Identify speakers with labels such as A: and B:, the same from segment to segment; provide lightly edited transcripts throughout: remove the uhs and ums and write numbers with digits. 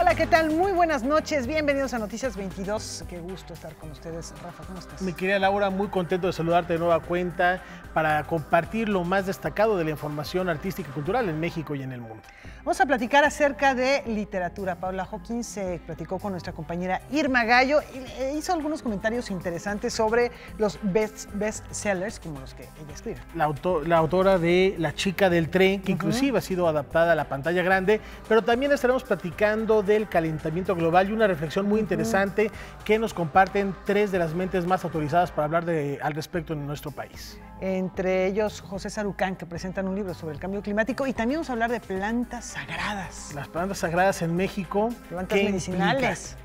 A: Hola, ¿qué tal? Muy buenas noches, bienvenidos a Noticias 22. Qué gusto estar con ustedes. Rafa, ¿cómo estás?
B: Mi querida Laura, muy contento de saludarte de nueva cuenta para compartir lo más destacado de la información artística y cultural en México y en el mundo.
A: Vamos a platicar acerca de literatura. Paula Hawkins se platicó con nuestra compañera Irma Gallo y hizo algunos comentarios interesantes sobre los bestsellers, como los que ella escribe.
B: La autora de La chica del tren, que inclusive ha sido adaptada a la pantalla grande, pero también estaremos platicando del calentamiento global y una reflexión muy interesante que nos comparten tres de las mentes más autorizadas para hablar al respecto en nuestro país.
A: Entre ellos José Sarucán, que presentan un libro sobre el cambio climático, y también vamos a hablar de plantas sagradas.
B: Las plantas sagradas en México.
A: Plantas medicinales.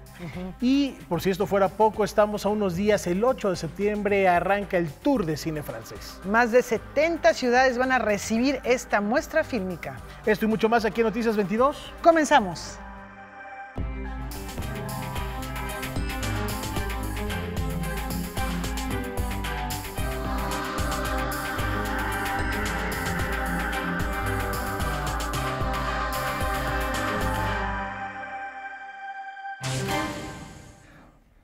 B: Y por si esto fuera poco, estamos a unos días, el 8 de septiembre arranca el Tour de Cine Francés.
A: Más de 70 ciudades van a recibir esta muestra fílmica.
B: Esto y mucho más aquí en Noticias 22.
A: Comenzamos.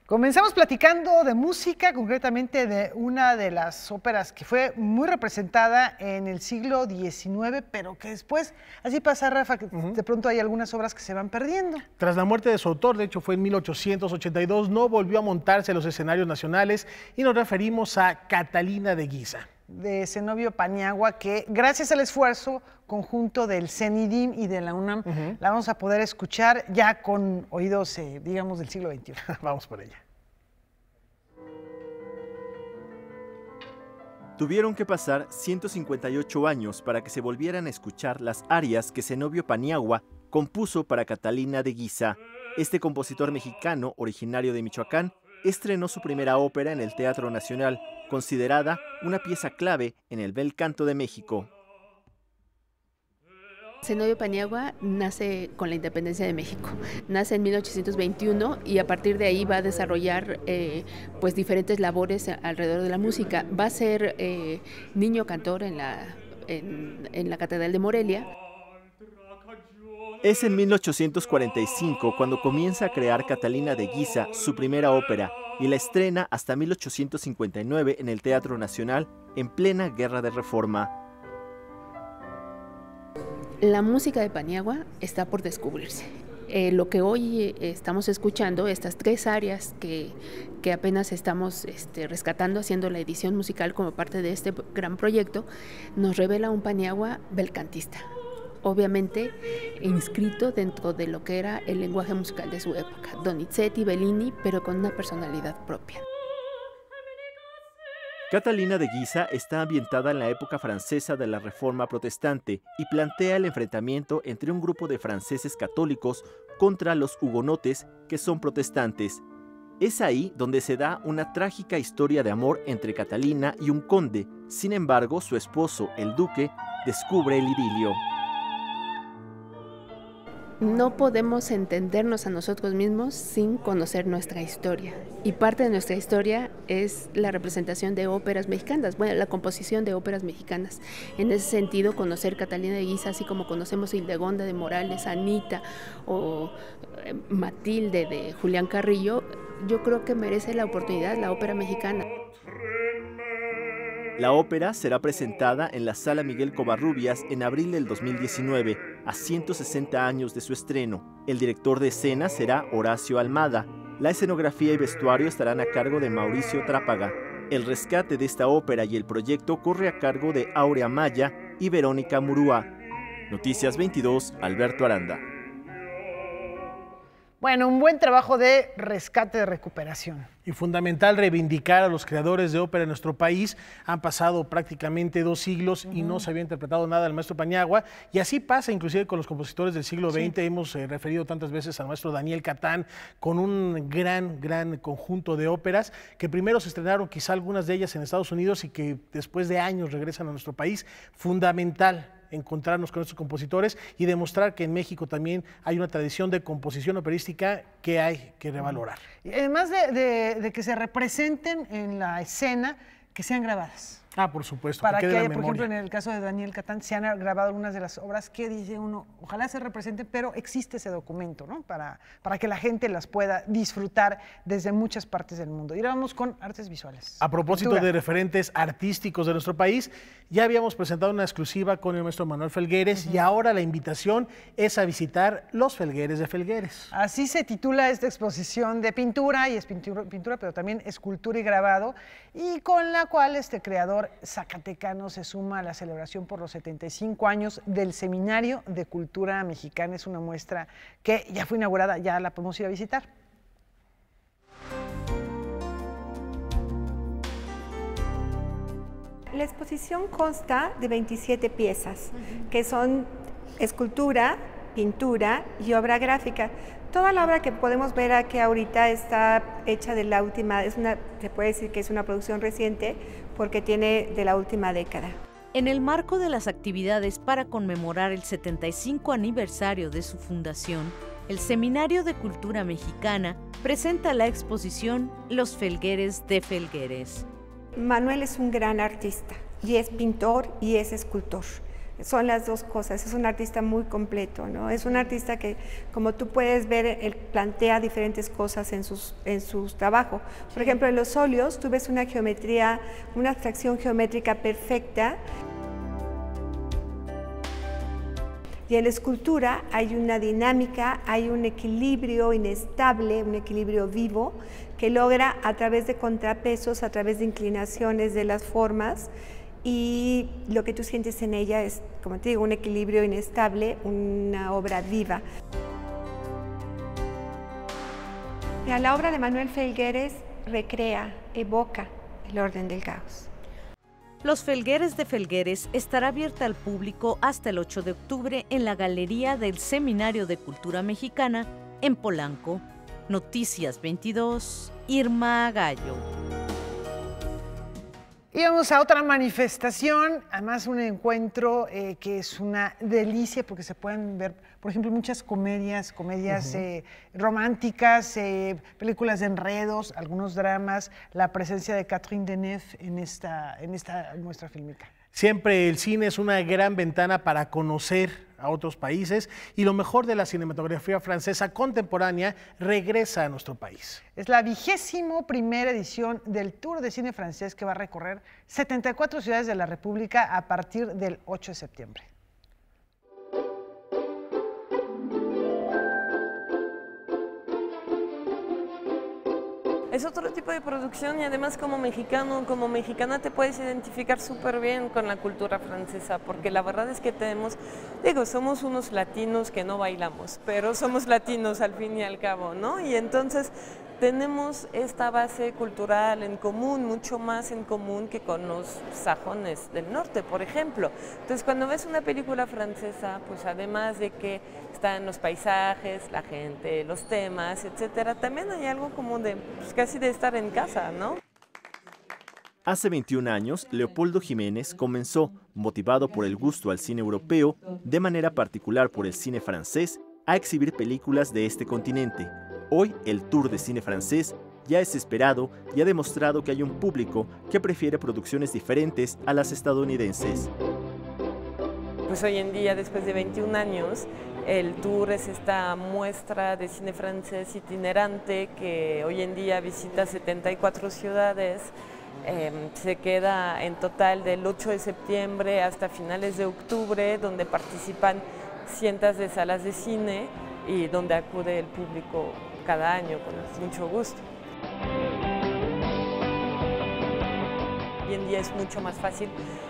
A: Comenzamos platicando de música, concretamente de una de las óperas que fue muy representada en el siglo XIX, pero que después, así pasa, Rafa, que de pronto hay algunas obras que se van perdiendo.
B: Tras la muerte de su autor, de hecho fue en 1882, no volvió a montarse a los escenarios nacionales y nos referimos a Catalina de Guisa.
A: De Zenobio Paniagua, que gracias al esfuerzo conjunto del CENIDIM y de la UNAM, la vamos a poder escuchar ya con oídos, digamos, del siglo XXI.
B: Vamos por ella.
C: Tuvieron que pasar 158 años para que se volvieran a escuchar las arias que Zenobio Paniagua compuso para Catalina de Guisa. Este compositor mexicano, originario de Michoacán, estrenó su primera ópera en el Teatro Nacional, considerada una pieza clave en el bel canto de México.
D: Zenobio Paniagua nace con la independencia de México, nace en 1821 y a partir de ahí va a desarrollar pues diferentes labores alrededor de la música. Va a ser niño cantor en la Catedral de Morelia.
C: Es en 1845 cuando comienza a crear Catalina de Guisa su primera ópera y la estrena hasta 1859 en el Teatro Nacional en plena Guerra de Reforma.
D: La música de Paniagua está por descubrirse. Lo que hoy estamos escuchando, estas tres áreas que apenas estamos rescatando, haciendo la edición musical como parte de este gran proyecto, nos revela un Paniagua belcantista, obviamente inscrito dentro de lo que era el lenguaje musical de su época, Donizetti, Bellini, pero con una personalidad propia.
C: Catalina de Guisa está ambientada en la época francesa de la Reforma Protestante y plantea el enfrentamiento entre un grupo de franceses católicos contra los hugonotes, que son protestantes. Es ahí donde se da una trágica historia de amor entre Catalina y un conde. Sin embargo, su esposo, el duque, descubre el idilio.
D: No podemos entendernos a nosotros mismos sin conocer nuestra historia. Y parte de nuestra historia es la representación de óperas mexicanas, bueno, la composición de óperas mexicanas. En ese sentido, conocer Catalina de Guisa, así como conocemos Hildegonda de Morales, Anita o Matilde de Julián Carrillo, yo creo que merece la oportunidad la ópera mexicana.
C: La ópera será presentada en la Sala Miguel Covarrubias en abril del 2019, a 160 años de su estreno. El director de escena será Horacio Almada. La escenografía y vestuario estarán a cargo de Mauricio Trápaga. El rescate de esta ópera y el proyecto corre a cargo de Aurea Maya y Verónica Murúa. Noticias 22, Alberto Aranda.
A: Bueno, un buen trabajo de rescate, de recuperación.
B: Y fundamental reivindicar a los creadores de ópera en nuestro país. Han pasado prácticamente 2 siglos y no se había interpretado nada del maestro Paniagua. Y así pasa inclusive con los compositores del siglo XX. Hemos referido tantas veces al maestro Daniel Catán con un gran conjunto de óperas que primero se estrenaron quizá algunas de ellas en Estados Unidos y que después de años regresan a nuestro país. Fundamental encontrarnos con estos compositores y demostrar que en México también hay una tradición de composición operística que hay que revalorar.
A: Y además de que se representen en la escena, que sean grabadas.
B: Ah, por supuesto.
A: Para que,
B: quede en la
A: por ejemplo,
B: memoria.
A: en el caso de Daniel Catán, se han grabado algunas de las obras que dice uno, ojalá se representen, pero existe ese documento, ¿no? Para que la gente las pueda disfrutar desde muchas partes del mundo. Y ahora vamos con artes visuales.
B: A propósito
A: Pintura.
B: de referentes artísticos de nuestro país, ya habíamos presentado una exclusiva con el maestro Manuel Felgueres y ahora la invitación es a visitar los Felgueres de Felgueres.
A: Así se titula esta exposición de pintura, y es pintura, pero también escultura y grabado, y con la cual este creador zacatecano se suma a la celebración por los 75 años del Seminario de Cultura Mexicana. Es una muestra que ya fue inaugurada, ya la podemos ir a visitar.
E: La exposición consta de 27 piezas, que son escultura, pintura y obra gráfica. Toda la obra que podemos ver aquí ahorita está hecha de la última, se puede decir que es una producción reciente porque tiene de la última década.
F: En el marco de las actividades para conmemorar el 75 aniversario de su fundación, el Seminario de Cultura Mexicana presenta la exposición Los Felgueres de Felgueres.
E: Manuel es un gran artista, y es pintor y es escultor. Son las dos cosas, es un artista muy completo, ¿no? Es un artista que, como tú puedes ver, él plantea diferentes cosas en sus trabajos. Por ejemplo, en los óleos tú ves una geometría, una abstracción geométrica perfecta. Y en la escultura hay una dinámica, hay un equilibrio inestable, un equilibrio vivo, que logra a través de contrapesos, a través de inclinaciones de las formas, y lo que tú sientes en ella es, como te digo, un equilibrio inestable, una obra viva. Mira, la obra de Manuel Felgueres recrea, evoca el orden del caos.
F: Los Felgueres de Felgueres estará abierta al público hasta el 8 de octubre en la Galería del Seminario de Cultura Mexicana en Polanco. Noticias 22, Irma Gallo.
A: Y vamos a otra manifestación, además un encuentro que es una delicia porque se pueden ver, por ejemplo, muchas comedias románticas, películas de enredos, algunos dramas, la presencia de Catherine Deneuve en esta muestra fílmica.
B: Siempre el cine es una gran ventana para conocer a otros países y lo mejor de la cinematografía francesa contemporánea regresa a nuestro país.
A: Es la 21ª edición del Tour de Cine Francés que va a recorrer 74 ciudades de la República a partir del 8 de septiembre.
G: Es otro tipo de producción y además como mexicano, como mexicana te puedes identificar súper bien con la cultura francesa porque la verdad es que somos unos latinos que no bailamos, pero somos latinos al fin y al cabo, ¿no? Y entonces tenemos esta base cultural en común, mucho más en común que con los sajones del norte, por ejemplo. Entonces, cuando ves una película francesa, pues además de que están los paisajes, la gente, los temas, etcétera, también hay algo como de, pues, casi de estar en casa, ¿no?
C: Hace 21 años, Leopoldo Jiménez comenzó, motivado por el gusto al cine europeo, de manera particular por el cine francés, a exhibir películas de este continente. Hoy, el Tour de Cine Francés ya es esperado y ha demostrado que hay un público que prefiere producciones diferentes a las estadounidenses.
G: Pues hoy en día, después de 21 años, el Tour es esta muestra de cine francés itinerante que hoy en día visita 74 ciudades. Se queda en total del 8 de septiembre hasta finales de octubre, donde participan cientos de salas de cine y donde acude el público cada año con mucho gusto. Hoy en día es mucho más fácil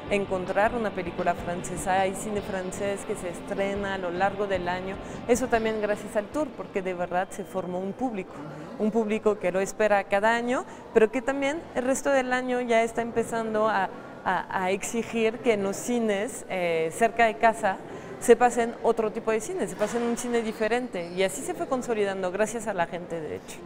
G: encontrar una película francesa, hay cine francés que se estrena a lo largo del año, eso también gracias al Tour, porque de verdad se formó un público que lo espera cada año, pero que también el resto del año ya está empezando a exigir que en los cines cerca de casa se pasen otro tipo de cine, se pasen un cine diferente, y así se fue consolidando gracias a la gente, de hecho.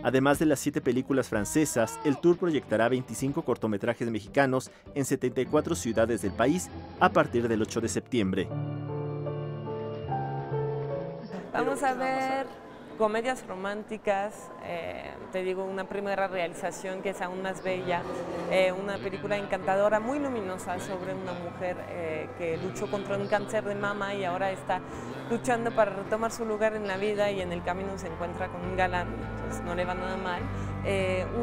C: Además de las 7 películas francesas, el Tour proyectará 25 cortometrajes mexicanos en 74 ciudades del país a partir del 8 de septiembre.
G: Vamos a ver comedias románticas, te digo, una primera realización que es aún más bella, una película encantadora, muy luminosa sobre una mujer que luchó contra un cáncer de mama y ahora está luchando para retomar su lugar en la vida y en el camino se encuentra con un galán, entonces no le va nada mal.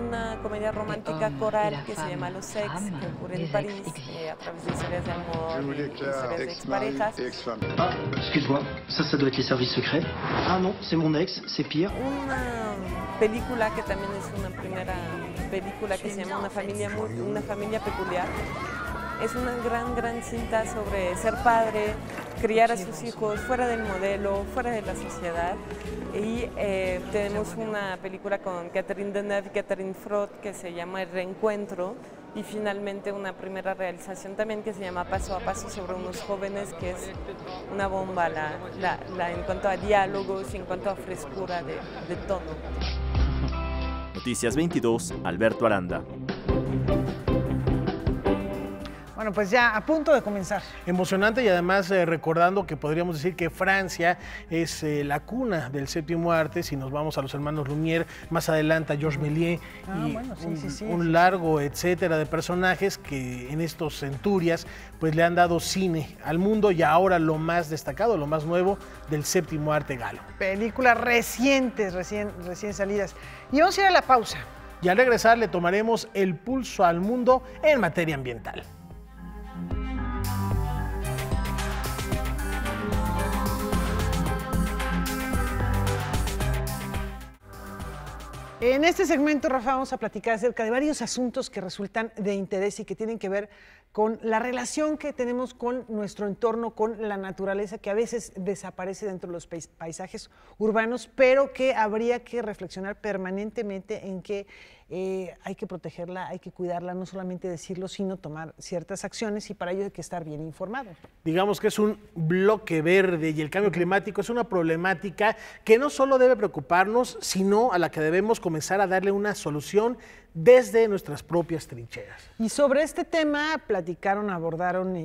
G: Una comedia romántica coral que se llama Los Ex, que ocurre en París, a través de historias de amor y historias de exparejas.
H: Ah, excuse-moi, ça doit être les services secrets. Ah non, c'est mon ex, c'est pire.
G: Una película que también es una primera película que se llama Una familia peculiar. Es una gran cinta sobre ser padre, criar a sus hijos fuera del modelo, fuera de la sociedad. Y tenemos una película con Catherine Deneuve y Catherine Frost que se llama El Reencuentro. Y finalmente una primera realización también que se llama Paso a Paso sobre unos jóvenes, que es una bomba en cuanto a diálogos y en cuanto a frescura de tono.
C: Noticias 22, Alberto Aranda.
A: Bueno, pues ya a punto de comenzar.
B: Emocionante y además recordando que podríamos decir que Francia es la cuna del séptimo arte, si nos vamos a los hermanos Lumière, más adelante a Georges Méliès un largo etcétera de personajes que en estos centurias pues le han dado cine al mundo y ahora lo más destacado, lo más nuevo del séptimo arte galo.
A: Películas recientes, recién salidas. Y vamos a ir a la pausa.
B: Y al regresar le tomaremos el pulso al mundo en materia ambiental.
A: En este segmento, Rafa, vamos a platicar acerca de varios asuntos que resultan de interés y que tienen que ver con la relación que tenemos con nuestro entorno, con la naturaleza, que a veces desaparece dentro de los paisajes urbanos, pero que habría que reflexionar permanentemente en que hay que protegerla, hay que cuidarla, no solamente decirlo, sino tomar ciertas acciones, y para ello hay que estar bien informados.
B: Digamos que es un bloque verde y el cambio climático es una problemática que no solo debe preocuparnos, sino a la que debemos comenzar a darle una solución desde nuestras propias trincheras. Y
A: sobre este tema abordaron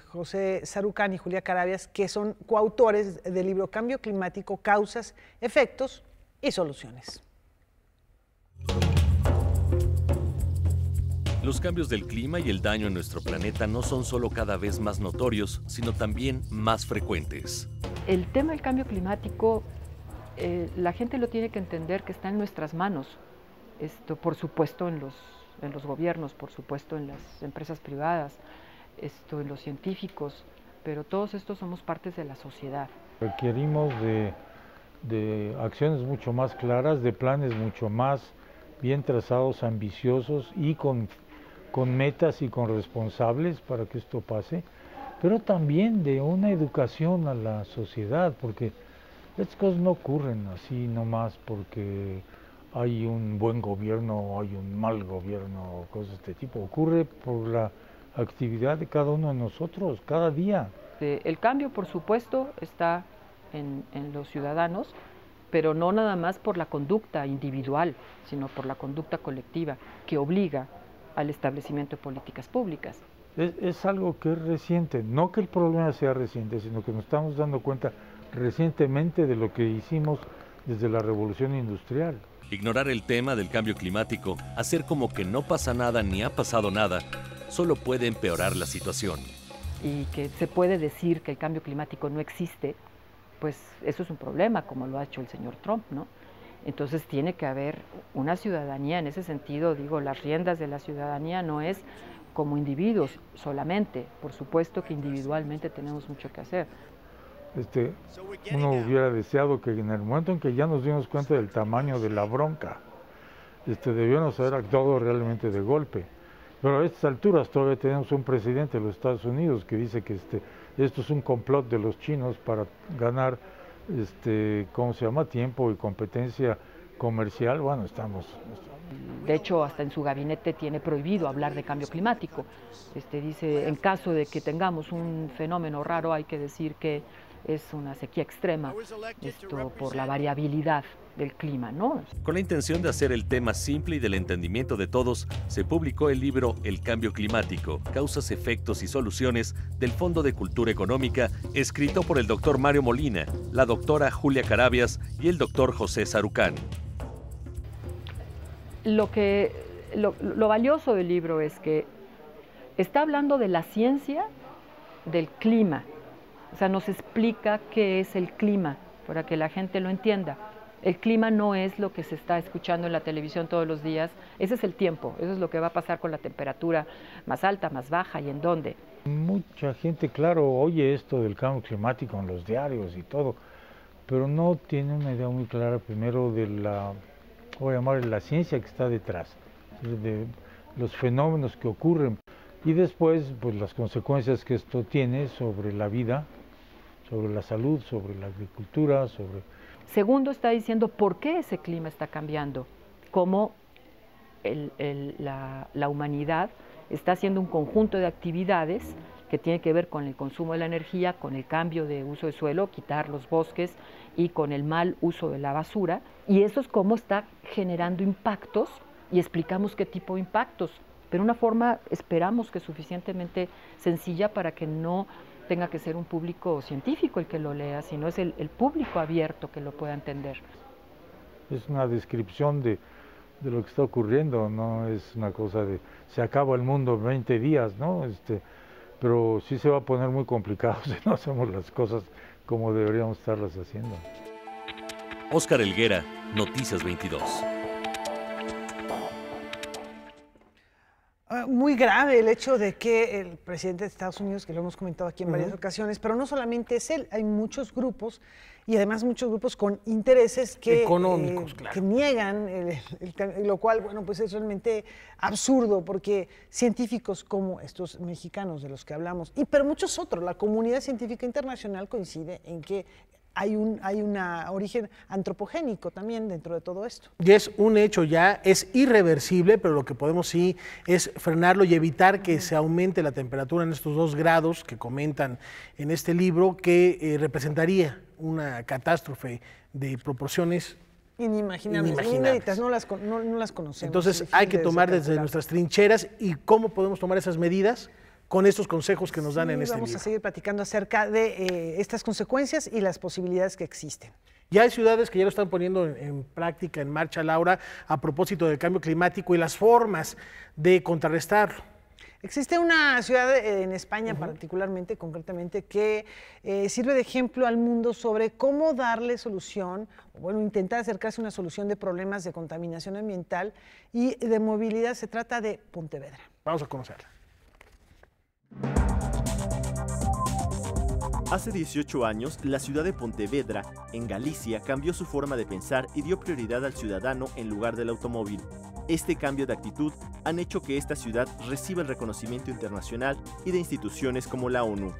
A: José Sarucán y Julia Carabias, que son coautores del libro Cambio Climático, Causas, Efectos y Soluciones.
I: Los cambios del clima y el daño en nuestro planeta no son solo cada vez más notorios, sino también más frecuentes.
J: El tema del cambio climático, la gente lo tiene que entender que está en nuestras manos. Por supuesto en los gobiernos, por supuesto en las empresas privadas, en los científicos, pero todos estos somos partes de la sociedad.
K: Requerimos de acciones mucho más claras, de planes mucho más bien trazados, ambiciosos y con metas y con responsables para que esto pase, pero también de una educación a la sociedad, porque estas cosas no ocurren así nomás porque hay un buen gobierno o hay un mal gobierno o cosas de este tipo. Ocurre por la actividad de cada uno de nosotros, cada día.
J: El cambio, por supuesto, está en los ciudadanos, pero no nada más por la conducta individual, sino por la conducta colectiva, que obliga al establecimiento de políticas públicas.
K: Es algo que es reciente, no que el problema sea reciente, sino que nos estamos dando cuenta recientemente de lo que hicimos desde la revolución industrial.
I: Ignorar el tema del cambio climático, hacer como que no pasa nada ni ha pasado nada, solo puede empeorar la situación.
J: Y que se puede decir que el cambio climático no existe, pues eso es un problema, como lo ha hecho el señor Trump, ¿no? Entonces tiene que haber una ciudadanía, en ese sentido, digo, las riendas de la ciudadanía no es como individuos solamente, por supuesto que individualmente tenemos mucho que hacer.
K: Uno hubiera deseado que en el momento en que ya nos dimos cuenta del tamaño de la bronca, debíamos haber actuado realmente de golpe. Pero a estas alturas todavía tenemos un presidente de los Estados Unidos que dice que esto es un complot de los chinos para ganar, tiempo y competencia comercial. Bueno,
J: De hecho, hasta en su gabinete tiene prohibido hablar de cambio climático. Dice, en caso de que tengamos un fenómeno raro, hay que decir que es una sequía extrema, por la variabilidad del clima, ¿no?
I: Con la intención de hacer el tema simple y del entendimiento de todos, se publicó el libro El cambio climático, causas, efectos y soluciones del Fondo de Cultura Económica, escrito por el doctor Mario Molina, la doctora Julia Carabias y el doctor José Sarucán.
J: Lo valioso del libro es que está hablando de la ciencia del clima, o sea, nos explica qué es el clima, para que la gente lo entienda. El clima no es lo que se está escuchando en la televisión todos los días, ese es el tiempo, eso es lo que va a pasar con la temperatura más alta, más baja y en dónde.
K: Mucha gente, claro, oye esto del cambio climático en los diarios y todo, pero no tiene una idea muy clara primero de voy a llamar la ciencia que está detrás, de los fenómenos que ocurren y después pues las consecuencias que esto tiene sobre la vida, sobre la salud, sobre la agricultura, sobre...
J: Segundo, está diciendo por qué ese clima está cambiando, cómo la humanidad está haciendo un conjunto de actividades que tiene que ver con el consumo de la energía, con el cambio de uso de suelo, quitar los bosques y con el mal uso de la basura. Y eso es cómo está generando impactos y explicamos qué tipo de impactos, pero una forma, esperamos que suficientemente sencilla para que no tenga que ser un público científico el que lo lea, sino es el público abierto que lo pueda entender.
K: Es una descripción de lo que está ocurriendo, no es una cosa de se acaba el mundo en 20 días, ¿no? Pero sí se va a poner muy complicado si no hacemos las cosas como deberíamos estarlas haciendo.
I: Óscar Helguera, Noticias 22.
A: Muy grave el hecho de que el presidente de Estados Unidos, que lo hemos comentado aquí en varias ocasiones, pero no solamente es él, hay muchos grupos y además muchos grupos con intereses que,
B: económicos, claro,
A: que niegan, lo cual, bueno, pues es realmente absurdo porque científicos como estos mexicanos de los que hablamos, pero muchos otros, la comunidad científica internacional coincide en que hay un origen antropogénico también dentro de todo esto.
B: Y es un hecho ya, es irreversible, pero lo que podemos sí es frenarlo y evitar que se aumente la temperatura en estos 2 grados que comentan en este libro, que representaría una catástrofe de proporciones
A: inimaginables. Inéditas, no las conocemos.
B: Entonces hay que tomar desde nuestras trincheras. ¿Y cómo podemos tomar esas medidas? Con estos consejos que nos dan en este libro.
A: Vamos a seguir platicando acerca de estas consecuencias y las posibilidades que existen.
B: Ya hay ciudades que ya lo están poniendo en práctica, en marcha, Laura, a propósito del cambio climático y las formas de contrarrestarlo.
A: Existe una ciudad en España particularmente, concretamente, que sirve de ejemplo al mundo sobre cómo darle solución, o bueno, intentar acercarse a una solución de problemas de contaminación ambiental y de movilidad. Se trata de Pontevedra.
B: Vamos a conocerla.
C: Hace 18 años, la ciudad de Pontevedra, en Galicia, cambió su forma de pensar y dio prioridad al ciudadano en lugar del automóvil. Este cambio de actitud han hecho que esta ciudad reciba el reconocimiento internacional y de instituciones como la ONU.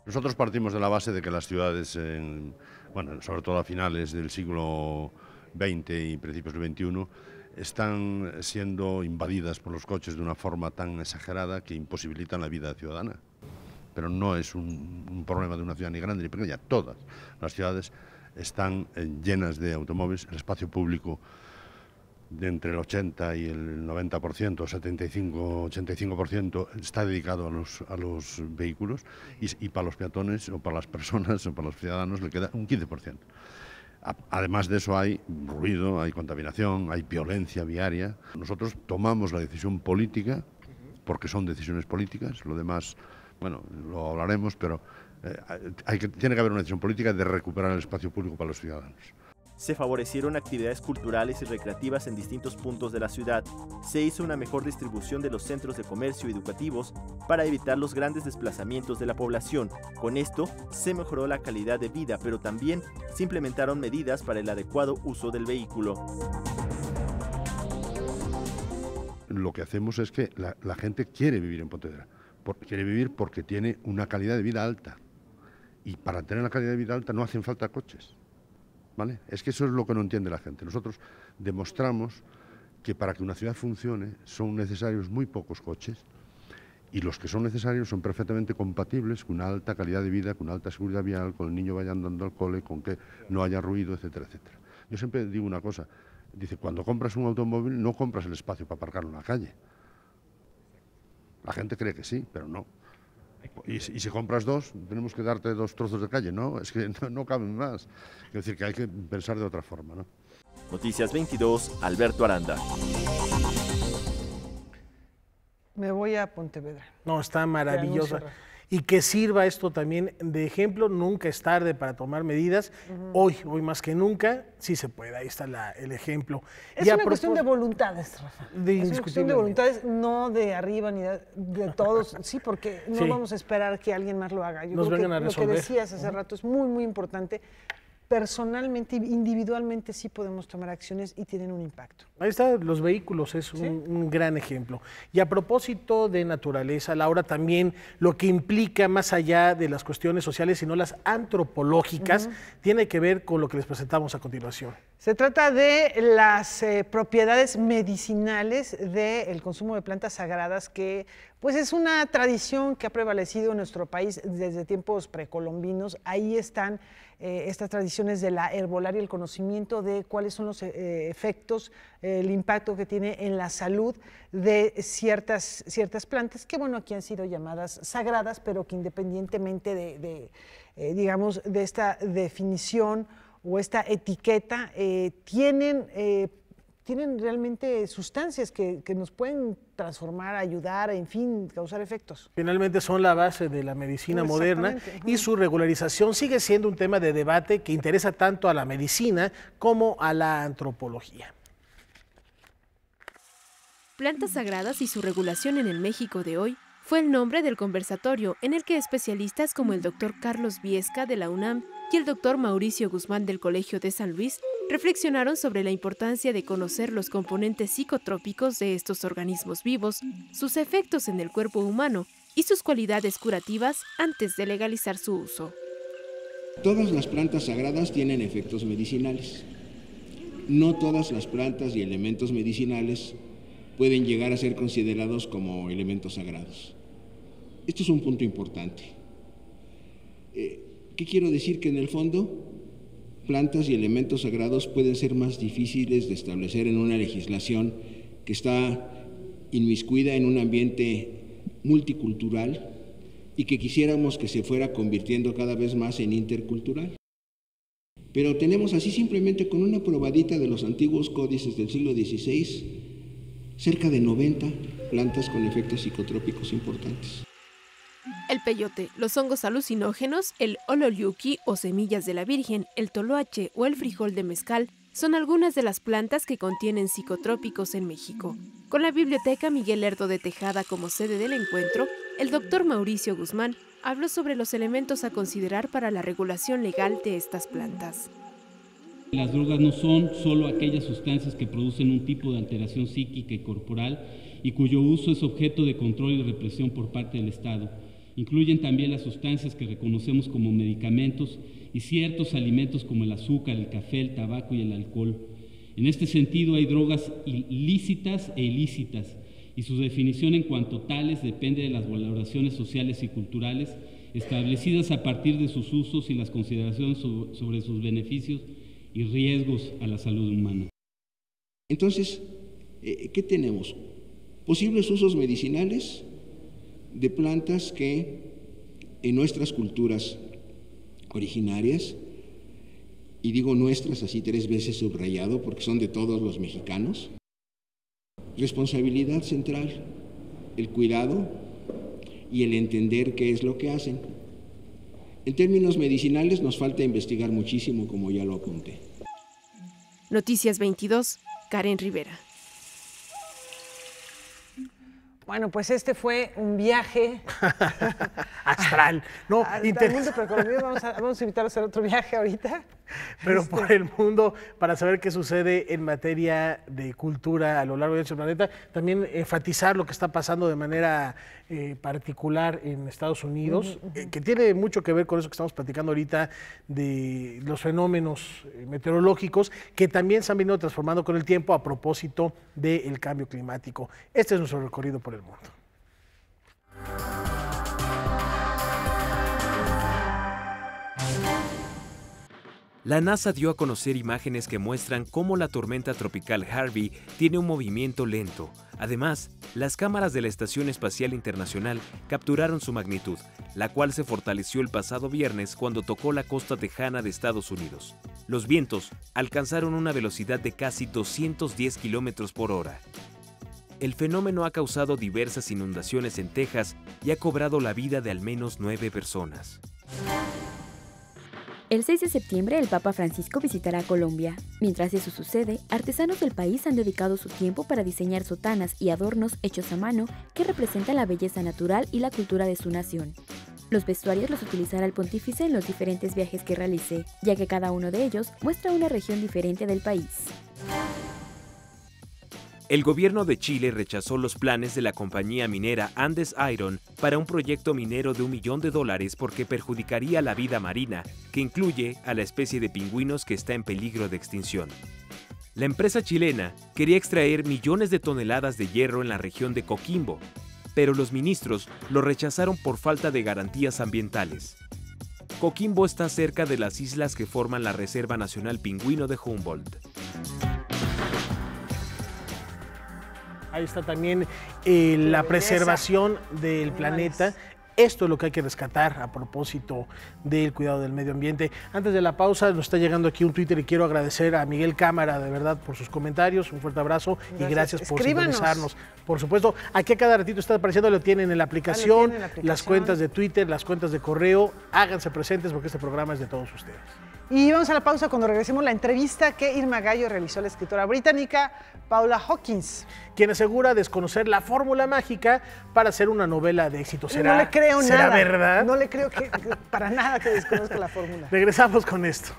L: Nosotros partimos de la base de que las ciudades, sobre todo a finales del siglo XX y principios del XXI, están siendo invadidas por los coches de una forma tan exagerada que imposibilitan la vida ciudadana. Pero no es un problema de una ciudad ni grande ni pequeña, todas las ciudades están llenas de automóviles, el espacio público de entre el 80 y el 90%, 85% está dedicado a los vehículos y para los peatones o para las personas o para los ciudadanos le queda un 15%. Además de eso hay ruido, hay contaminación, hay violencia viaria. Nosotros tomamos la decisión política, porque son decisiones políticas, lo demás, bueno, lo hablaremos, pero tiene que haber una decisión política de recuperar el espacio público para los ciudadanos.
C: Se favorecieron actividades culturales y recreativas en distintos puntos de la ciudad. Se hizo una mejor distribución de los centros de comercio y educativos para evitar los grandes desplazamientos de la población. Con esto, se mejoró la calidad de vida, pero también se implementaron medidas para el adecuado uso del vehículo.
L: Lo que hacemos es que la gente quiere vivir en Pontevedra. Quiere vivir porque tiene una calidad de vida alta. Y para tener una calidad de vida alta no hacen falta coches. ¿Vale? Es que eso es lo que no entiende la gente. Nosotros demostramos que para que una ciudad funcione son necesarios muy pocos coches Y los que son necesarios son perfectamente compatibles con una alta calidad de vida, con una alta seguridad vial, con el niño vaya andando al cole, con que no haya ruido, etcétera, etcétera. Yo siempre digo una cosa, dice, cuando compras un automóvil no compras el espacio para aparcarlo en la calle. La gente cree que sí, pero no. Y si compras dos, tenemos que darte 2 trozos de calle, ¿no? Es que no caben más. Es decir, que hay que pensar de otra forma, ¿no?
C: Noticias 22, Alberto Aranda.
A: Me voy a Pontevedra.
B: No, está maravillosa. Y que sirva esto también de ejemplo, nunca es tarde para tomar medidas. Hoy más que nunca, sí se puede, ahí está el ejemplo.
A: Es una cuestión de voluntades, Rafa. Es una cuestión de voluntades, no de arriba ni de todos, sí, porque no vamos a esperar que alguien más lo haga. Yo creo que lo que decías hace rato es muy, muy importante. Personalmente, individualmente sí podemos tomar acciones y tienen un impacto.
B: Ahí están los vehículos, es un gran ejemplo. Y a propósito de naturaleza, Laura, también lo que implica más allá de las cuestiones sociales, sino las antropológicas, tiene que ver con lo que les presentamos a continuación.
A: Se trata de las propiedades medicinales del consumo de plantas sagradas, que pues es una tradición que ha prevalecido en nuestro país desde tiempos precolombinos. Ahí están estas tradiciones de la herbolaria, el conocimiento de cuáles son los efectos, el impacto que tiene en la salud de ciertas plantas que, bueno, aquí han sido llamadas sagradas, pero que independientemente digamos, de esta definición o esta etiqueta, tienen realmente sustancias que nos pueden transformar, ayudar, en fin, causar efectos.
B: Finalmente son la base de la medicina moderna y su regularización sigue siendo un tema de debate que interesa tanto a la medicina como a la antropología.
M: Plantas sagradas y su regulación en el México de hoy fue el nombre del conversatorio en el que especialistas como el doctor Carlos Viesca de la UNAM y el doctor Mauricio Guzmán del Colegio de San Luis reflexionaron sobre la importancia de conocer los componentes psicotrópicos de estos organismos vivos, sus efectos en el cuerpo humano y sus cualidades curativas antes de legalizar su uso.
N: Todas las plantas sagradas tienen efectos medicinales. No todas las plantas y elementos medicinales pueden llegar a ser considerados como elementos sagrados. Esto es un punto importante. ¿Qué quiero decir? Que en el fondo, plantas y elementos sagrados pueden ser más difíciles de establecer en una legislación que está inmiscuida en un ambiente multicultural y que quisiéramos que se fuera convirtiendo cada vez más en intercultural. Pero tenemos así, simplemente con una probadita de los antiguos códices del siglo XVI, cerca de 90 plantas con efectos psicotrópicos importantes.
M: El peyote, los hongos alucinógenos, el ololiuqui o semillas de la virgen, el toloache o el frijol de mezcal son algunas de las plantas que contienen psicotrópicos en México. Con la Biblioteca Miguel Lerdo de Tejada como sede del encuentro, el doctor Mauricio Guzmán habló sobre los elementos a considerar para la regulación legal de estas plantas.
O: Las drogas no son solo aquellas sustancias que producen un tipo de alteración psíquica y corporal y cuyo uso es objeto de control y represión por parte del Estado. Incluyen también las sustancias que reconocemos como medicamentos y ciertos alimentos como el azúcar, el café, el tabaco y el alcohol. En este sentido, hay drogas lícitas e ilícitas, y su definición en cuanto tales depende de las valoraciones sociales y culturales establecidas a partir de sus usos y las consideraciones sobre sus beneficios y riesgos a la salud humana.
N: Entonces, ¿qué tenemos? Posibles usos medicinales de plantas que en nuestras culturas originarias, y digo nuestras así 3 veces subrayado porque son de todos los mexicanos, responsabilidad central, el cuidado y el entender qué es lo que hacen. En términos medicinales nos falta investigar muchísimo, como ya lo apunté.
M: Noticias 22, Karen Rivera.
A: Bueno, pues este fue un viaje
B: astral. No,
A: al mundo precolombino. Vamos a invitar a hacer otro viaje ahorita.
B: Pero por el mundo, para saber qué sucede en materia de cultura a lo largo de nuestro planeta, también enfatizar lo que está pasando de manera particular en Estados Unidos, que tiene mucho que ver con eso que estamos platicando ahorita de los fenómenos meteorológicos que también se han venido transformando con el tiempo a propósito del cambio climático. Este es nuestro recorrido por el mundo.
P: La NASA dio a conocer imágenes que muestran cómo la tormenta tropical Harvey tiene un movimiento lento. Además, las cámaras de la Estación Espacial Internacional capturaron su magnitud, la cual se fortaleció el pasado viernes cuando tocó la costa tejana de Estados Unidos. Los vientos alcanzaron una velocidad de casi 210 kilómetros por hora. El fenómeno ha causado diversas inundaciones en Texas y ha cobrado la vida de al menos 9 personas.
Q: El 6 de septiembre el Papa Francisco visitará Colombia. Mientras eso sucede, artesanos del país han dedicado su tiempo para diseñar sotanas y adornos hechos a mano que representan la belleza natural y la cultura de su nación. Los vestuarios los utilizará el pontífice en los diferentes viajes que realice, ya que cada uno de ellos muestra una región diferente del país.
P: El gobierno de Chile rechazó los planes de la compañía minera Andes Iron para un proyecto minero de $1 millón porque perjudicaría la vida marina, que incluye a la especie de pingüinos que está en peligro de extinción. La empresa chilena quería extraer millones de toneladas de hierro en la región de Coquimbo, pero los ministros lo rechazaron por falta de garantías ambientales. Coquimbo está cerca de las islas que forman la Reserva Nacional Pingüino de Humboldt.
B: Ahí está también la preservación del planeta. Esto es lo que hay que rescatar a propósito del cuidado del medio ambiente. Antes de la pausa, nos está llegando aquí un Twitter y quiero agradecer a Miguel Cámara, de verdad, por sus comentarios. Un fuerte abrazo y gracias por sintonizarnos. Por supuesto, aquí a cada ratito está apareciendo, lo tienen en la aplicación, las cuentas de Twitter, las cuentas de correo. Háganse presentes porque este programa es de todos ustedes.
A: Y vamos a la pausa cuando regresemos la entrevista que Irma Gallo realizó a la escritora británica Paula Hawkins,
B: quien asegura desconocer la fórmula mágica para hacer una novela de éxito.
A: No le creo nada.
B: ¿Será verdad?
A: No le creo que para nada que desconozca la fórmula.
B: Regresamos con esto.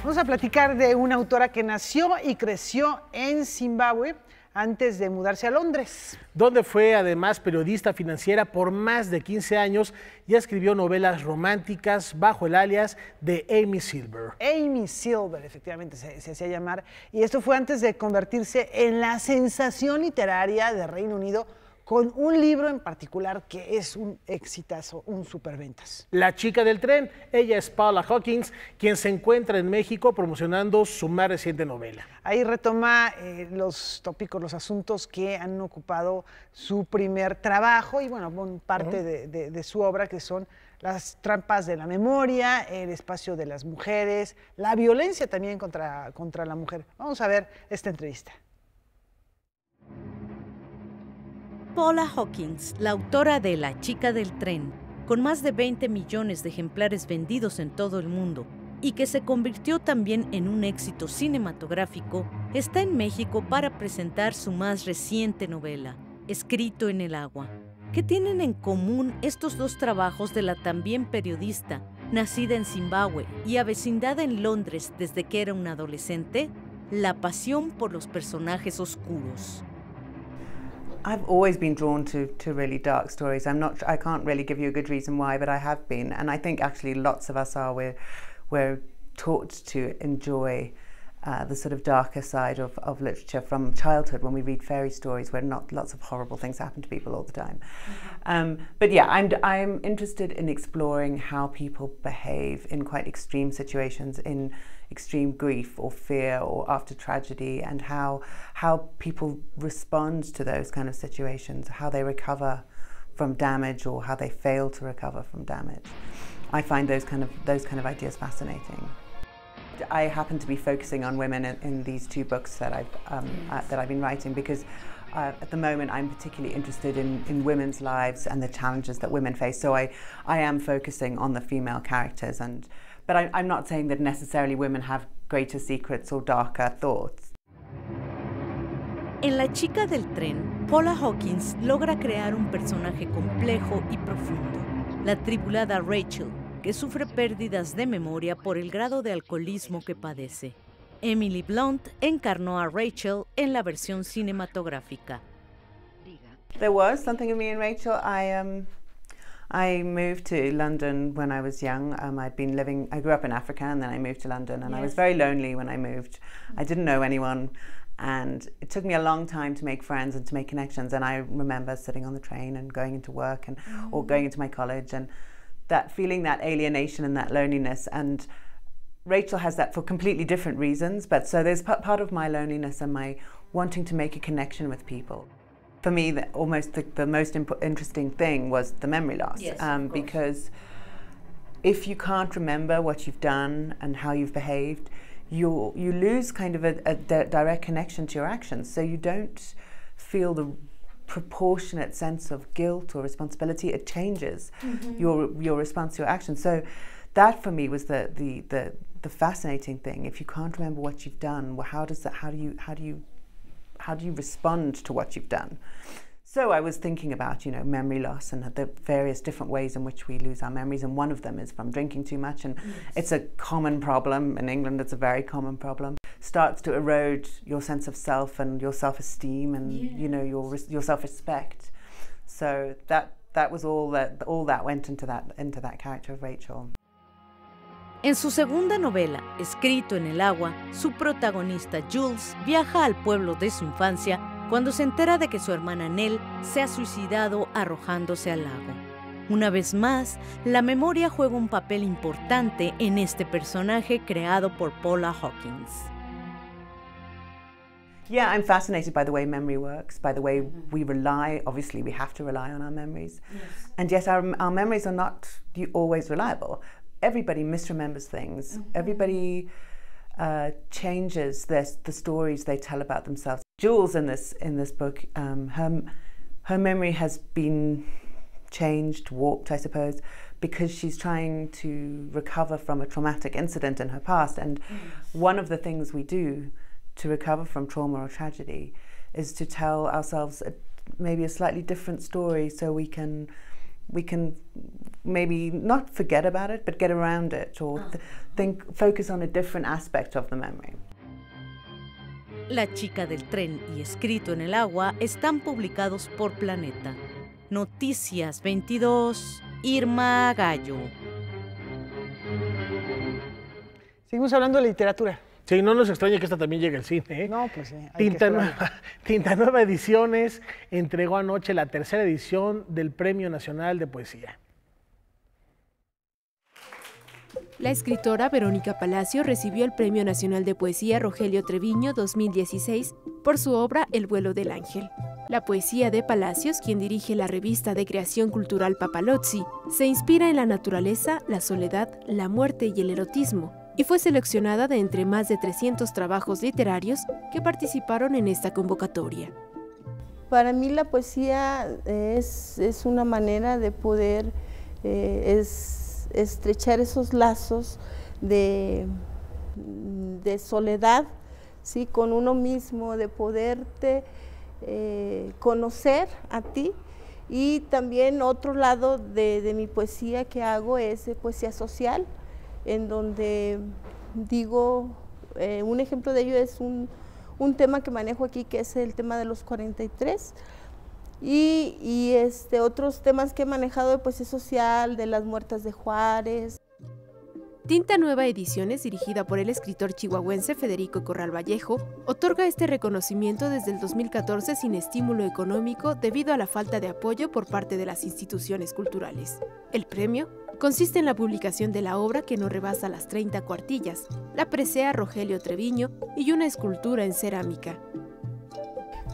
A: Vamos a platicar de una autora que nació y creció en Zimbabue antes de mudarse a Londres,
B: donde fue además periodista financiera por más de 15 años y escribió novelas románticas bajo el alias de Amy Silver.
A: Amy Silver, efectivamente se hacía llamar, y esto fue antes de convertirse en la sensación literaria de Reino Unido con un libro en particular que es un exitazo, un superventas.
B: La chica del tren, ella es Paula Hawkins, quien se encuentra en México promocionando su más reciente novela.
A: Ahí retoma los tópicos, los asuntos que han ocupado su primer trabajo y bueno, parte de su obra, que son las trampas de la memoria, el espacio de las mujeres, la violencia también contra la mujer. Vamos a ver esta entrevista.
F: Paula Hawkins, la autora de La chica del tren, con más de 20 millones de ejemplares vendidos en todo el mundo y que se convirtió también en un éxito cinematográfico, está en México para presentar su más reciente novela, Escrito en el agua. ¿Qué tienen en común estos dos trabajos de la también periodista, nacida en Zimbabue y avecindada en Londres desde que era una adolescente? La pasión por los personajes oscuros.
R: I've always been drawn to really dark stories. I can't really give you a good reason why, but I have been, and I think actually lots of us are. We're taught to enjoy the sort of darker side of literature from childhood when we read fairy stories where not lots of horrible things happen to people all the time. But yeah, I'm interested in exploring how people behave in quite extreme situations, in extreme grief or fear or after tragedy, and how people respond to those kind of situations, how they recover from damage or how they fail to recover from damage. I find those kind of ideas fascinating. I happen to be focusing on women in these two books that I've been writing because at the moment, I'm particularly interested in women's lives and the challenges that women face. So I am focusing on the female characters, but I'm not saying that necessarily women have greater secrets or darker thoughts.
F: En La chica del tren, Paula Hawkins logra crear un personaje complejo y profundo, la tribulada Rachel, que sufre pérdidas de memoria por el grado de alcoholismo que padece. Emily Blunt encarnó a Rachel en la versión cinematográfica.
R: There was something of me in Rachel. I moved to London when I was young. I grew up in Africa and then I moved to London, and I was very lonely when I moved. I didn't know anyone, and it took me a long time to make friends and to make connections. And I remember sitting on the train and going into work or going into my college, and that feeling that alienation and that loneliness. And Rachel has that for completely different reasons, but so there's part of my loneliness and my wanting to make a connection with people. For me, almost the most interesting thing was the memory loss, because if you can't remember what you've done and how you've behaved, you lose kind of a direct connection to your actions, so you don't feel the proportionate sense of guilt or responsibility. It changes your response to your actions. So that for me was the fascinating thing. If you can't remember what you've done, well, how do you respond to what you've done? So I was thinking about, memory loss and the various different ways in which we lose our memories, and one of them is from drinking too much, and it's a common problem in England. It's a very common problem. Starts to erode your sense of self and your self-esteem and your self-respect. So that was all that went into that character of Rachel.
F: En su segunda novela, Escrito en el agua, su protagonista Jules viaja al pueblo de su infancia cuando se entera de que su hermana Nell se ha suicidado arrojándose al lago. Una vez más, la memoria juega un papel importante en este personaje creado por Paula Hawkins.
R: Yeah, I'm fascinated by the way memory works, by the way we obviously we have to rely on our memories. Yes. And yet our memories are not always reliable. Everybody misremembers things. Everybody changes the stories they tell about themselves. Jules in this book, her memory has been changed, warped, I suppose, because she's trying to recover from a traumatic incident in her past. And one of the things we do to recover from trauma or tragedy is to tell ourselves maybe a slightly different story, so we can maybe not forget about it, but get around it, or focus on a different aspect of the memory.
F: La chica del tren y Escrito en el agua están publicados por Planeta. Noticias 22, Irma Gallo.
A: Seguimos hablando de literatura.
B: Sí, no nos extraña que esta también llegue al cine, ¿eh?
A: No, pues sí.
B: Tinta Nueva Ediciones entregó anoche la tercera edición del Premio Nacional de Poesía.
M: La escritora Verónica Palacio recibió el Premio Nacional de Poesía Rogelio Treviño 2016 por su obra El vuelo del ángel. La poesía de Palacios, quien dirige la revista de creación cultural Papalozzi, se inspira en la naturaleza, la soledad, la muerte y el erotismo, y fue seleccionada de entre más de 300 trabajos literarios que participaron en esta convocatoria.
S: Para mí la poesía es una manera de poder estrechar esos lazos de soledad, ¿sí? Con uno mismo, de poderte conocer a ti. Y también otro lado de mi poesía que hago es poesía social, en donde digo, un ejemplo de ello es un tema que manejo aquí, que es el tema de los 43, y otros temas que he manejado de poesía social, de las muertas de Juárez.
M: Tinta Nueva Ediciones, dirigida por el escritor chihuahuense Federico Corral Vallejo, otorga este reconocimiento desde el 2014 sin estímulo económico debido a la falta de apoyo por parte de las instituciones culturales. El premio consiste en la publicación de la obra que no rebasa las 30 cuartillas, la presea Rogelio Treviño y una escultura en cerámica.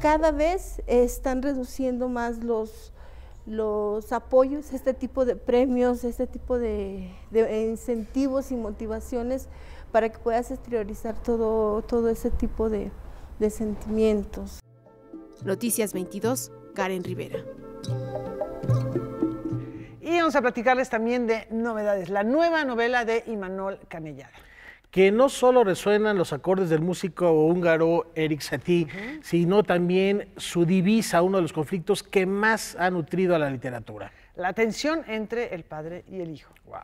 S: Cada vez están reduciendo más los apoyos, este tipo de premios, este tipo de incentivos y motivaciones para que puedas exteriorizar todo ese tipo de sentimientos.
M: Noticias 22, Karen Rivera.
A: Y vamos a platicarles también de novedades, la nueva novela de Imanol Canellada.
B: Que no solo resuenan los acordes del músico húngaro Erik Satie, sino también su divisa, uno de los conflictos que más ha nutrido a la literatura.
A: La tensión entre el padre y el hijo.
B: Wow.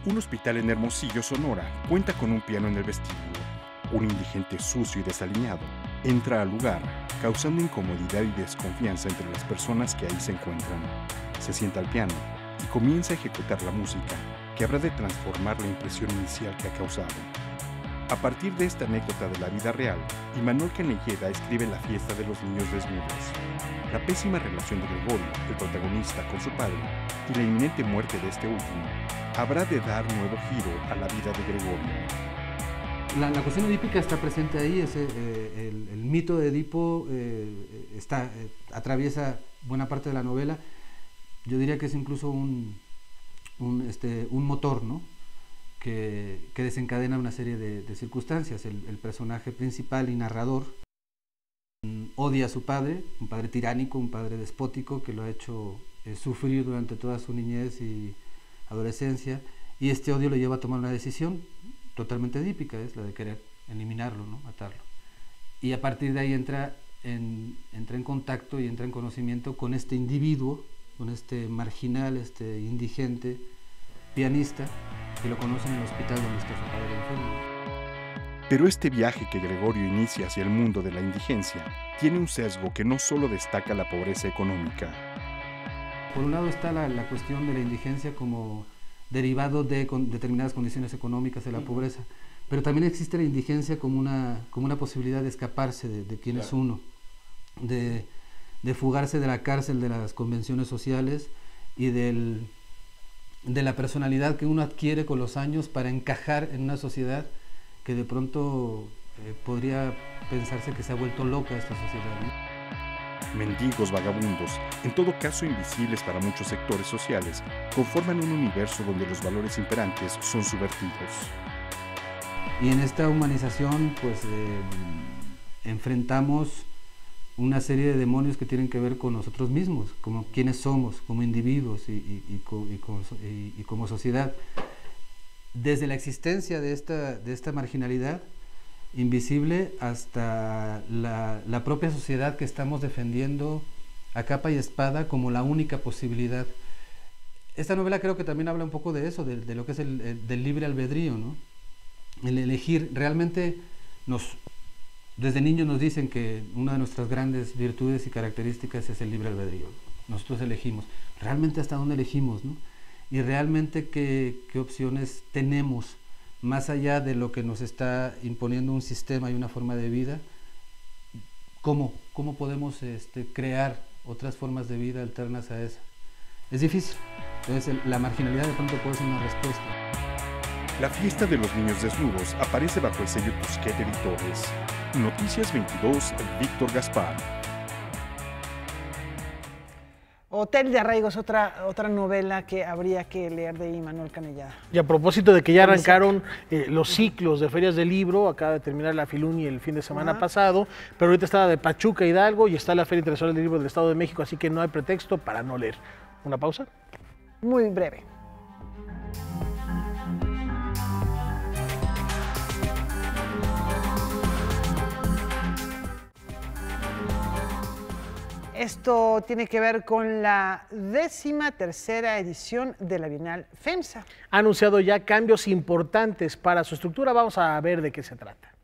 T: Un hospital en Hermosillo, Sonora, cuenta con un piano en el vestíbulo. Un indigente sucio y desaliñado entra al lugar, causando incomodidad y desconfianza entre las personas que ahí se encuentran. Se sienta al piano y comienza a ejecutar la música, que habrá de transformar la impresión inicial que ha causado. A partir de esta anécdota de la vida real, Imanol Canellada escribe La fiesta de los niños desnudos. La pésima relación de Gregorio, el protagonista, con su padre, y la inminente muerte de este último, habrá de dar nuevo giro a la vida de Gregorio.
U: La cuestión edípica está presente ahí, el mito de Edipo atraviesa buena parte de la novela. Yo diría que es incluso un motor, ¿no? que desencadena una serie de circunstancias. El personaje principal y narrador odia a su padre, un padre tiránico, un padre despótico que lo ha hecho sufrir durante toda su niñez y adolescencia, y este odio lo lleva a tomar una decisión totalmente edípica, es la de querer eliminarlo, ¿no? Matarlo. Y a partir de ahí entra en contacto y entra en conocimiento con este individuo, con este marginal, este indigente, pianista, que lo conoce en el hospital donde está su padre enfermo.
T: Pero este viaje que Gregorio inicia hacia el mundo de la indigencia tiene un sesgo que no solo destaca la pobreza económica.
U: Por un lado está la cuestión de la indigencia como derivado de determinadas condiciones económicas de la pobreza, pero también existe la indigencia como una posibilidad de escaparse de quién es uno, de fugarse de la cárcel de las convenciones sociales y de la personalidad que uno adquiere con los años para encajar en una sociedad que de pronto podría pensarse que se ha vuelto loca esta sociedad, ¿no?
T: Mendigos, vagabundos, en todo caso invisibles para muchos sectores sociales, conforman un universo donde los valores imperantes son subvertidos.
U: Y en esta humanización, pues, enfrentamos una serie de demonios que tienen que ver con nosotros mismos, como quiénes somos, como individuos y como sociedad. Desde la existencia de esta marginalidad invisible hasta la propia sociedad que estamos defendiendo a capa y espada como la única posibilidad. Esta novela creo que también habla un poco de eso, de lo que es del libre albedrío, ¿no? El elegir. Realmente desde niños nos dicen que una de nuestras grandes virtudes y características es el libre albedrío. Nosotros elegimos. Realmente hasta dónde elegimos, ¿no? Y realmente qué opciones tenemos más allá de lo que nos está imponiendo un sistema y una forma de vida. ¿Cómo podemos crear otras formas de vida alternas a esa? Es difícil. Entonces la marginalidad de pronto puede ser una respuesta.
T: La fiesta de los niños desnudos aparece bajo el sello Tusquet Editores. Noticias 22, Víctor Gaspar.
A: Hotel de Arraigos, otra novela que habría que leer de Imanol Canellada.
B: Y a propósito de que ya arrancaron los ciclos de ferias del libro, acaba de terminar la Filuni el fin de semana pasado, pero ahorita está la de Pachuca, Hidalgo, y está la Feria Internacional del Libro del Estado de México, así que no hay pretexto para no leer. ¿Una pausa?
A: Muy breve. Esto tiene que ver con la 13ª edición de la Bienal FEMSA.
B: Ha anunciado ya cambios importantes para su estructura. Vamos a ver de qué se trata.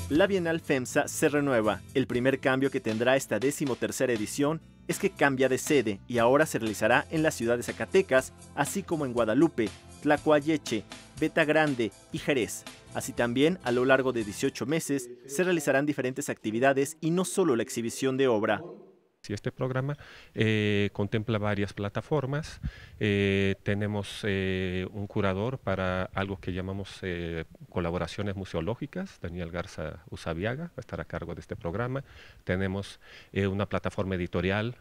C: La Bienal FEMSA se renueva. El primer cambio que tendrá esta 13ª edición es que cambia de sede y ahora se realizará en la ciudad de Zacatecas, así como en Guadalupe, Tlacoayeche, Beta Grande y Jerez. Así también, a lo largo de 18 meses, se realizarán diferentes actividades y no solo la exhibición de obra.
V: Este programa contempla varias plataformas. Tenemos un curador para algo que llamamos colaboraciones museológicas. Daniel Garza Usabiaga va a estar a cargo de este programa. Tenemos una plataforma editorial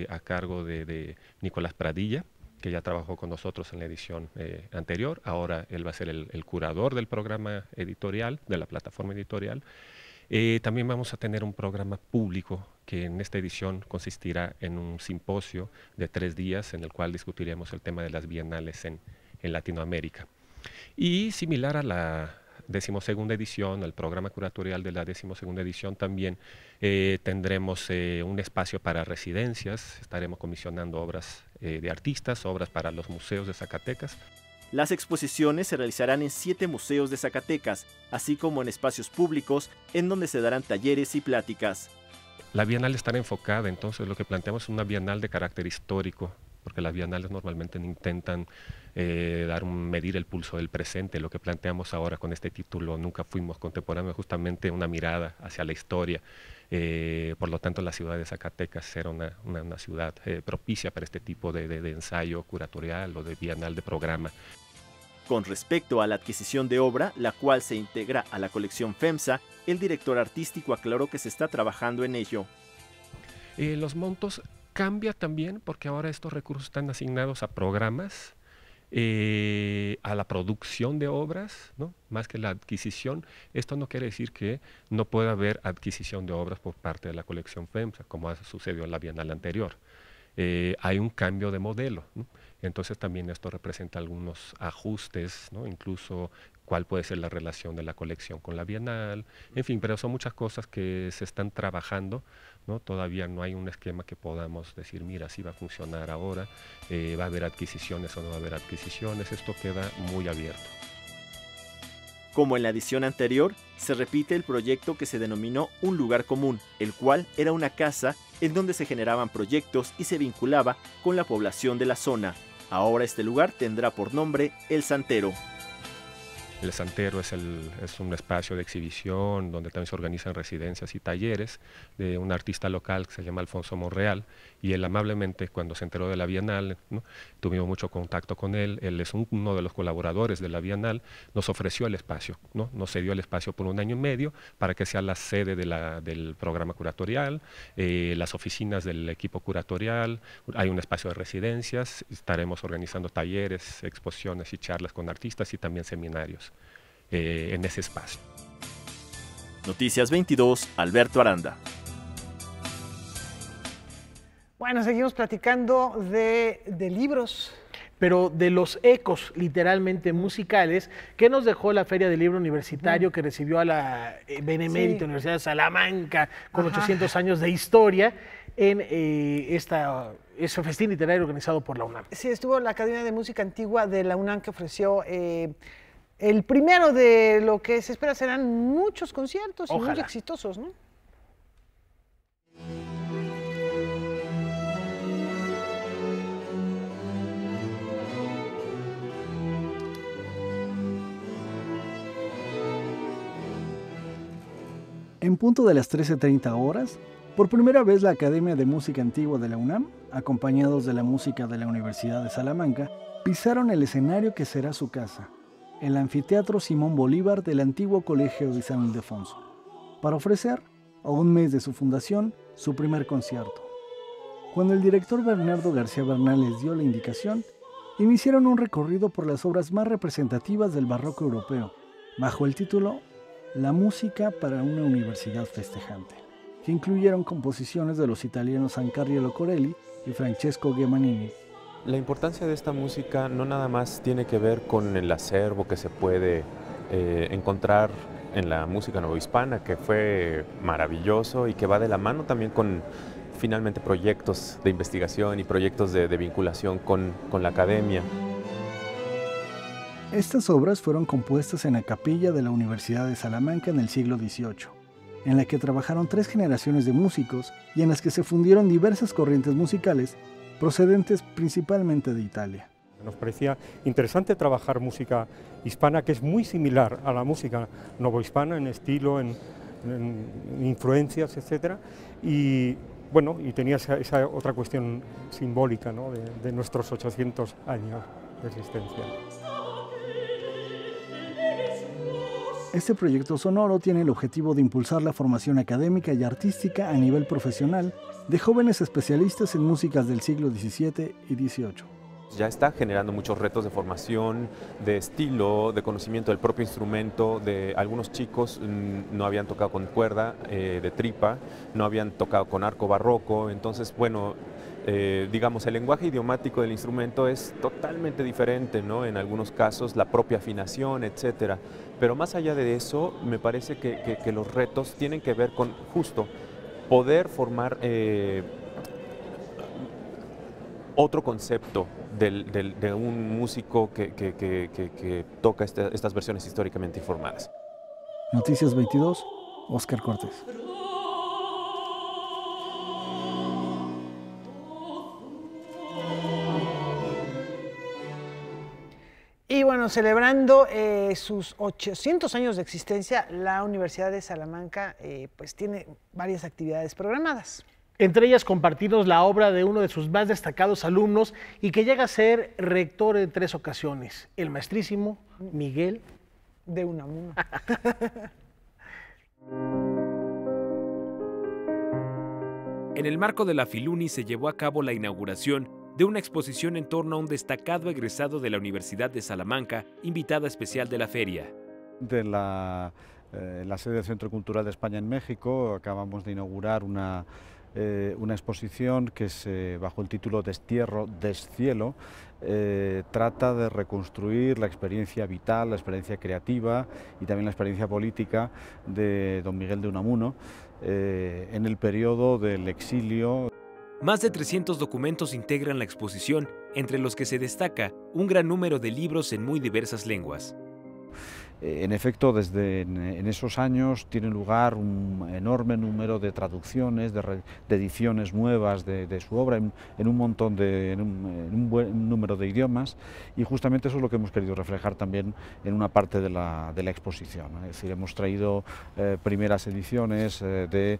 V: a cargo de Nicolás Pradilla, que ya trabajó con nosotros en la edición anterior. Ahora él va a ser el curador del programa editorial, de la plataforma editorial. También vamos a tener un programa público que en esta edición consistirá en un simposio de 3 días en el cual discutiremos el tema de las bienales en Latinoamérica. Y similar a la 12ª edición, el programa curatorial de la 12ª edición, también tendremos un espacio para residencias, estaremos comisionando obras de artistas, obras para los museos de Zacatecas.
C: Las exposiciones se realizarán en 7 museos de Zacatecas, así como en espacios públicos en donde se darán talleres y pláticas.
V: La bienal estará enfocada, entonces lo que planteamos es una bienal de carácter histórico, porque las bienales normalmente intentan medir el pulso del presente. Lo que planteamos ahora con este título, Nunca fuimos contemporáneos, justamente una mirada hacia la historia. Por lo tanto, la ciudad de Zacatecas será una ciudad propicia para este tipo de ensayo curatorial o de bienal de programa.
C: Con respecto a la adquisición de obra, la cual se integra a la colección FEMSA, el director artístico aclaró que se está trabajando en ello.
V: Los montos cambia también porque ahora estos recursos están asignados a programas, a la producción de obras, ¿no? Más que la adquisición. Esto no quiere decir que no pueda haber adquisición de obras por parte de la colección FEMSA, como sucedió en la bienal anterior. Hay un cambio de modelo, ¿no? Entonces también esto representa algunos ajustes, ¿no? Incluso cuál puede ser la relación de la colección con la bienal, en fin, pero son muchas cosas que se están trabajando, ¿no? Todavía no hay un esquema que podamos decir, mira, así va a funcionar ahora, va a haber adquisiciones o no va a haber adquisiciones, esto queda muy abierto.
C: Como en la edición anterior, se repite el proyecto que se denominó Un Lugar Común, el cual era una casa en donde se generaban proyectos y se vinculaba con la población de la zona. Ahora este lugar tendrá por nombre El Santero.
V: El Santero es un espacio de exhibición donde también se organizan residencias y talleres de un artista local que se llama Alfonso Monreal, y él amablemente, cuando se enteró de la Bienal, ¿no? Tuvimos mucho contacto con él es uno de los colaboradores de la Bienal, nos ofreció el espacio, ¿no? Nos cedió el espacio por 1 año y medio para que sea la sede del programa curatorial, las oficinas del equipo curatorial, hay un espacio de residencias, estaremos organizando talleres, exposiciones y charlas con artistas y también seminarios en ese espacio.
C: Noticias 22, Alberto Aranda.
A: Bueno, seguimos platicando de libros.
B: Pero de los ecos literalmente musicales que nos dejó la Feria del Libro Universitario, que recibió a la Benemérita Universidad de Salamanca con 800 años de historia en ese festín literario organizado por la UNAM.
A: Sí, estuvo la Academia de Música Antigua de la UNAM, que ofreció el primero de lo que se espera serán muchos conciertos y muy exitosos, ¿no?
D: En punto de las 13:30 horas, por primera vez la Academia de Música Antigua de la UNAM, acompañados de la música de la Universidad de Salamanca, pisaron el escenario que será su casa, el Anfiteatro Simón Bolívar del antiguo Colegio de San Ildefonso, para ofrecer, a un mes de su fundación, su primer concierto. Cuando el director Bernardo García Bernal les dio la indicación, iniciaron un recorrido por las obras más representativas del barroco europeo, bajo el título La música para una universidad festejante, que incluyeron composiciones de los italianos Giancarlo Corelli y Francesco Ghemanini.
E: La importancia de esta música no nada más tiene que ver con el acervo que se puede encontrar en la música novohispana, que fue maravilloso y que va de la mano también con finalmente proyectos de investigación y proyectos de vinculación con la academia.
D: Estas obras fueron compuestas en la capilla de la Universidad de Salamanca en el siglo XVIII, en la que trabajaron 3 generaciones de músicos y en las que se fundieron diversas corrientes musicales procedentes principalmente de Italia.
W: Nos parecía interesante trabajar música hispana que es muy similar a la música novohispana en estilo, en influencias, etc. Y bueno, y tenía esa otra cuestión simbólica, ¿no? de nuestros 800 años de existencia.
D: Este proyecto sonoro tiene el objetivo de impulsar la formación académica y artística a nivel profesional de jóvenes especialistas en músicas del siglo XVII y XVIII.
E: ya está generando muchos retos de formación, de estilo, de conocimiento del propio instrumento. De algunos chicos no habían tocado con cuerda de tripa, no habían tocado con arco barroco. Entonces, bueno, digamos, el lenguaje idiomático del instrumento es totalmente diferente, ¿no? En algunos casos, la propia afinación, etcétera. Pero más allá de eso, me parece que los retos tienen que ver con justo poder formar otro concepto de un músico que toca estas versiones históricamente informadas.
D: Noticias 22, Óscar Cortés.
A: Y bueno, celebrando sus 800 años de existencia, la Universidad de Salamanca pues tiene varias actividades programadas.
B: Entre ellas compartirnos la obra de uno de sus más destacados alumnos y que llega a ser rector en 3 ocasiones, el maestrísimo Miguel
A: de Unamuno.
P: En el marco de la Filuni se llevó a cabo la inauguración de una exposición en torno a un destacado egresado de la Universidad de Salamanca, invitada especial de la feria.
G: De la sede del Centro Cultural de España en México acabamos de inaugurar una exposición que es bajo el título Destierro, Descielo. Trata de reconstruir la experiencia vital, la experiencia creativa y también la experiencia política de don Miguel de Unamuno en el periodo del exilio.
P: Más de 300 documentos integran la exposición, entre los que se destaca un gran número de libros en muy diversas lenguas.
G: En efecto, desde en esos años tiene lugar un enorme número de traducciones, de ediciones nuevas de su obra en un buen número de idiomas, y justamente eso es lo que hemos querido reflejar también en una parte de la exposición. Es decir, hemos traído primeras ediciones de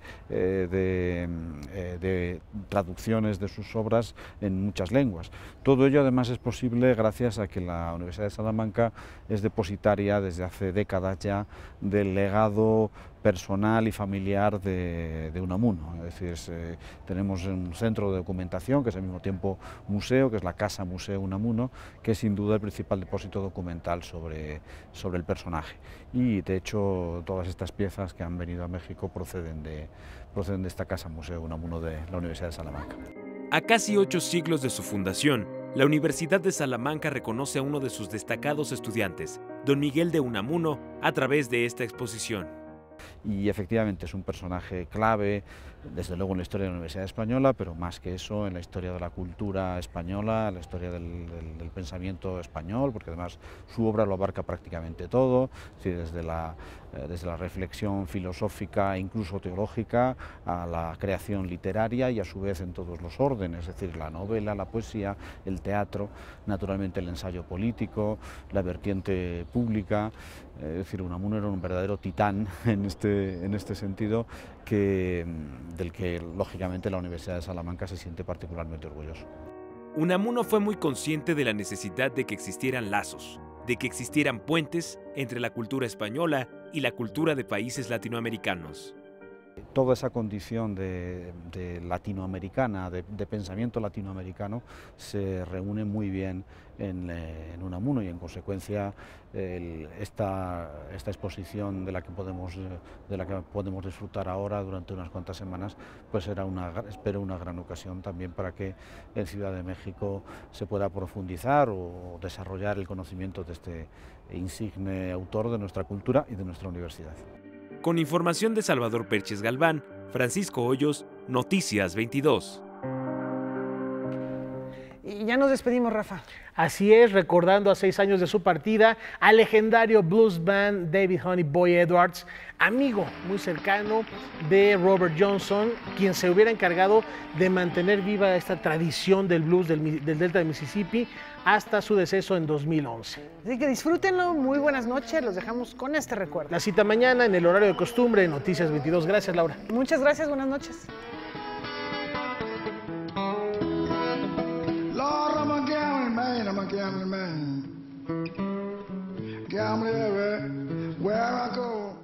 G: traducciones de sus obras en muchas lenguas. Todo ello además es posible gracias a que la Universidad de Salamanca es depositaria desde hace décadas ya del legado personal y familiar de Unamuno. Es decir, tenemos un centro de documentación que es al mismo tiempo museo, que es la Casa Museo Unamuno, que es sin duda el principal depósito documental sobre el personaje. Y de hecho todas estas piezas que han venido a México proceden de esta Casa Museo Unamuno de la Universidad de Salamanca.
P: A casi 8 siglos de su fundación, la Universidad de Salamanca reconoce a uno de sus destacados estudiantes, don Miguel de Unamuno, a través de esta exposición.
G: Y efectivamente es un personaje clave, desde luego en la historia de la Universidad Española, pero más que eso en la historia de la cultura española, en la historia del pensamiento español, porque además su obra lo abarca prácticamente todo, es decir, desde la reflexión filosófica e incluso teológica a la creación literaria y a su vez en todos los órdenes, es decir, la novela, la poesía, el teatro, naturalmente el ensayo político, la vertiente pública. Es decir, Unamuno era un verdadero titán en este sentido, del que lógicamente la Universidad de Salamanca se siente particularmente orgulloso.
P: Unamuno fue muy consciente de la necesidad de que existieran lazos, de que existieran puentes entre la cultura española y la cultura de países latinoamericanos.
G: Toda esa condición de latinoamericana, de pensamiento latinoamericano, se reúne muy bien en Unamuno y en consecuencia esta exposición de la que podemos disfrutar ahora durante unas cuantas semanas, pues será espero una gran ocasión también para que en Ciudad de México se pueda profundizar o desarrollar el conocimiento de este insigne autor de nuestra cultura y de nuestra universidad.
P: Con información de Salvador Perches Galván, Francisco Hoyos, Noticias 22.
A: Y ya nos despedimos, Rafa.
B: Así es, recordando a 6 años de su partida al legendario blues band David Honey Boy Edwards, amigo muy cercano de Robert Johnson, quien se hubiera encargado de mantener viva esta tradición del blues del Delta de Mississippi hasta su deceso en 2011.
A: Así que disfrútenlo, muy buenas noches, los dejamos con este recuerdo.
B: La cita mañana en el horario de costumbre, Noticias 22. Gracias, Laura.
A: Muchas gracias, buenas noches.
H: I'm a gambling man, gambling everywhere I go.